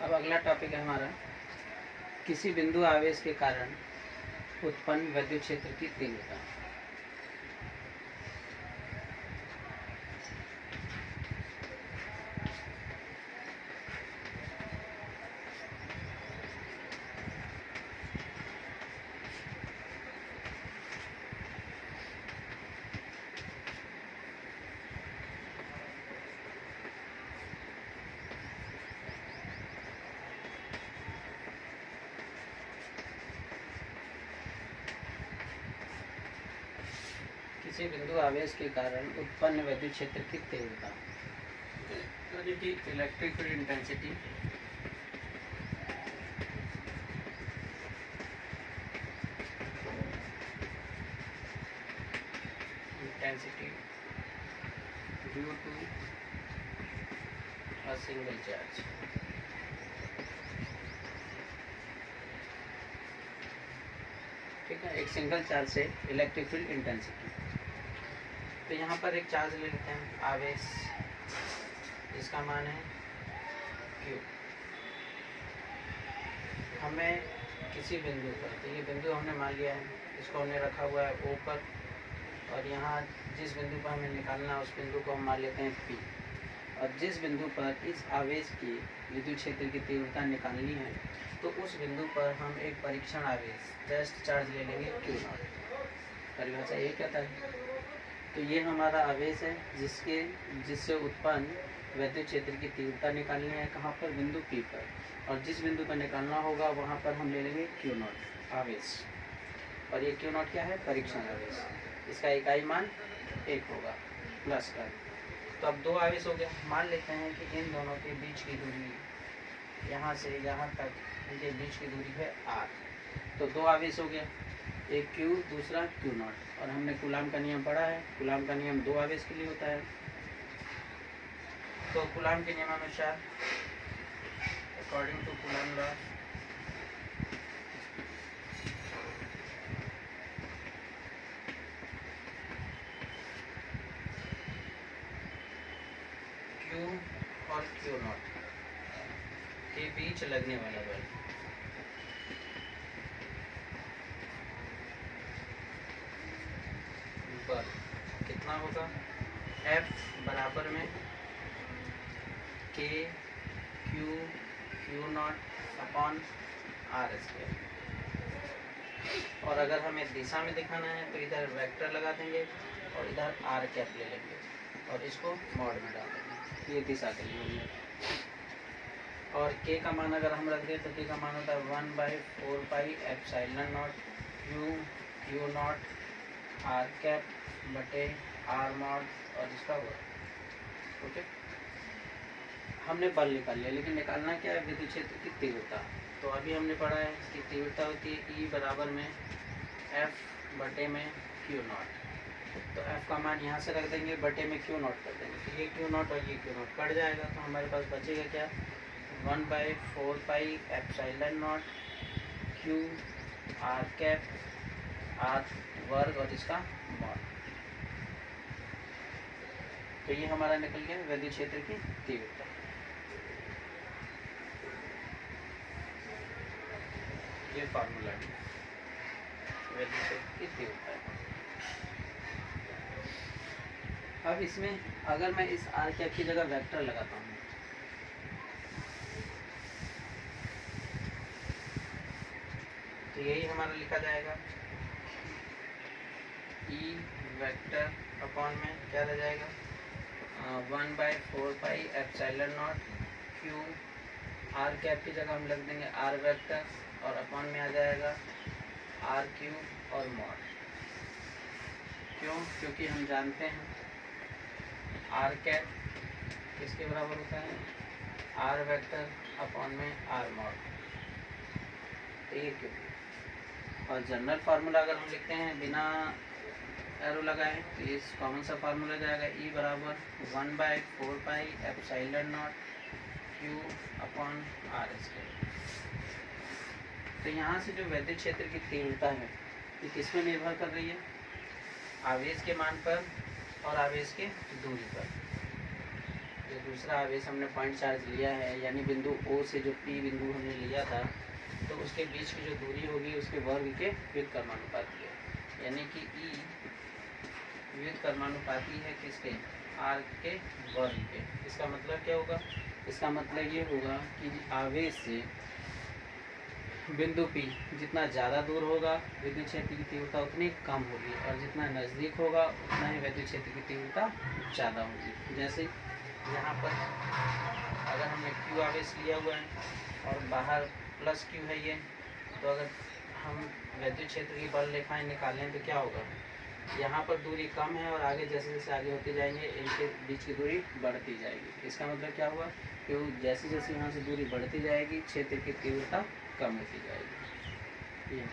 अब अगला टॉपिक है हमारा किसी बिंदु आवेश के कारण उत्पन्न विद्युत क्षेत्र की तीव्रता। किसी बिंदु आवेश के कारण उत्पन्न विद्युत क्षेत्र की तीव्रता, electric field intensity due to a single charge. ठीक है, एक सिंगल चार्ज से इलेक्ट्रिक फील्ड इंटेंसिटी। तो यहाँ पर एक चार्ज ले लेते हैं आवेश, इसका मान है Q। हमें किसी बिंदु पर, तो ये बिंदु हमने मान लिया है, इसको हमने रखा हुआ है O पर, और यहाँ जिस बिंदु पर हमें निकालना है उस बिंदु को हम मान लेते हैं P। और जिस बिंदु पर इस आवेश की विद्युत क्षेत्र की तीव्रता निकालनी है तो उस बिंदु पर हम एक परीक्षण आवेश टेस्ट चार्ज ले लेंगे Q0। परिभाषा ये कहता है। तो ये हमारा आवेश है जिससे उत्पन्न विद्युत क्षेत्र की तीव्रता निकालनी है कहाँ पर, बिंदु P पर, और जिस बिंदु पर निकालना होगा वहाँ पर हम ले लेंगे Q0 आवेश। और ये Q0 क्या है, परीक्षण आवेश। इसका इकाई मान 1 होगा प्लस का। तो अब दो आवेश हो गया। मान लेते हैं कि इन दोनों के बीच की दूरी यहाँ से यहाँ तक, इनके बीच की दूरी है R। तो दो आवेश हो गया, एक Q दूसरा Q0। और हमने कूलाम का नियम पढ़ा है, कूलाम का नियम दो आवेश के लिए होता है। तो कूलाम के नियमानुसार according to Coulomb law Q और Q0 के बीच लगने वाला बल कितना होगा, F बराबर में K Q0 अपॉन R²। और अगर हमें दिशा में दिखाना है तो इधर वेक्टर लगा देंगे और इधर R कैप ले लेंगे और इसको मॉड में डाल देंगे, ये दिशा के लिए। और K का मान अगर हम रख दें तो K का मान होता है 1/4πε0 Q0 R कैप बटे R मॉड और इसका वर्ग। ओके, हमने बल निकाल लिया, लेकिन निकालना क्या है, विद्युत क्षेत्र की तीव्रता। तो अभी हमने पढ़ा है कि तीव्रता होती है E बराबर में F बटे में Q0। तो F का मान यहाँ से रख देंगे, बटे में Q0 कर देंगे। तो ये Q0 और ये Q0 कट जाएगा, तो हमारे पास बचेगा क्या, 1/4πε0 Q R कैप R वर्ग और इसका मॉड। तो ये हमारा निकल गया विद्युत क्षेत्र की तीव्रता। ये फार्मूला है विद्युत क्षेत्र की तीव्रता। अब इसमें अगर मैं इस R कैप की जगह वेक्टर लगाता हूँ तो यही हमारा लिखा जाएगा E वेक्टर अपॉन में क्या रह जाएगा, 1/4πε0 Q R कैप की जगह हम लग देंगे R वेक्टर और अपॉन में आ जाएगा RQ और मॉड। क्यों, क्योंकि हम जानते हैं R कैप किसके बराबर होता है, R वेक्टर अपॉन में R मॉड। तो ये क्यों। और जनरल फार्मूला अगर हम लिखते हैं बिना एरो लगाए तो ये कॉमन सा फार्मूला जाएगा E बराबर 1/4πε0 Q अपॉन R²। तो यहाँ से जो विद्युत क्षेत्र की तीव्रता है ये किस में निर्भर कर रही है, आवेश के मान पर और आवेश के दूरी पर। जैसे दूसरा आवेश हमने पॉइंट चार्ज लिया है, यानी बिंदु O से जो P बिंदु हमने लिया था, तो उसके बीच की जो दूरी होगी उसके वर्ग के व्युत्क्रमानुपाती है, यानी कि E व्युत्क्रमानुपाती है किसके, R के वर्ग के। इसका मतलब क्या होगा, इसका मतलब ये होगा कि आवेश से बिंदु P जितना ज़्यादा दूर होगा विद्युत क्षेत्र की तीव्रता उतनी कम होगी, और जितना नज़दीक होगा उतना ही विद्युत क्षेत्र की तीव्रता ज़्यादा होगी। जैसे यहाँ पर अगर हमने Q आवेश लिया हुआ है और बाहर प्लस Q है ये, तो अगर हम विद्युत क्षेत्र की बल रेखाएं निकालें तो क्या होगा, यहाँ पर दूरी कम है और आगे जैसे जैसे आगे होते जाएंगे इनके बीच की दूरी बढ़ती जाएगी। इसका मतलब क्या हुआ कि जैसे जैसे यहाँ से दूरी बढ़ती जाएगी क्षेत्र की तीव्रता कम होती जाएगी। ये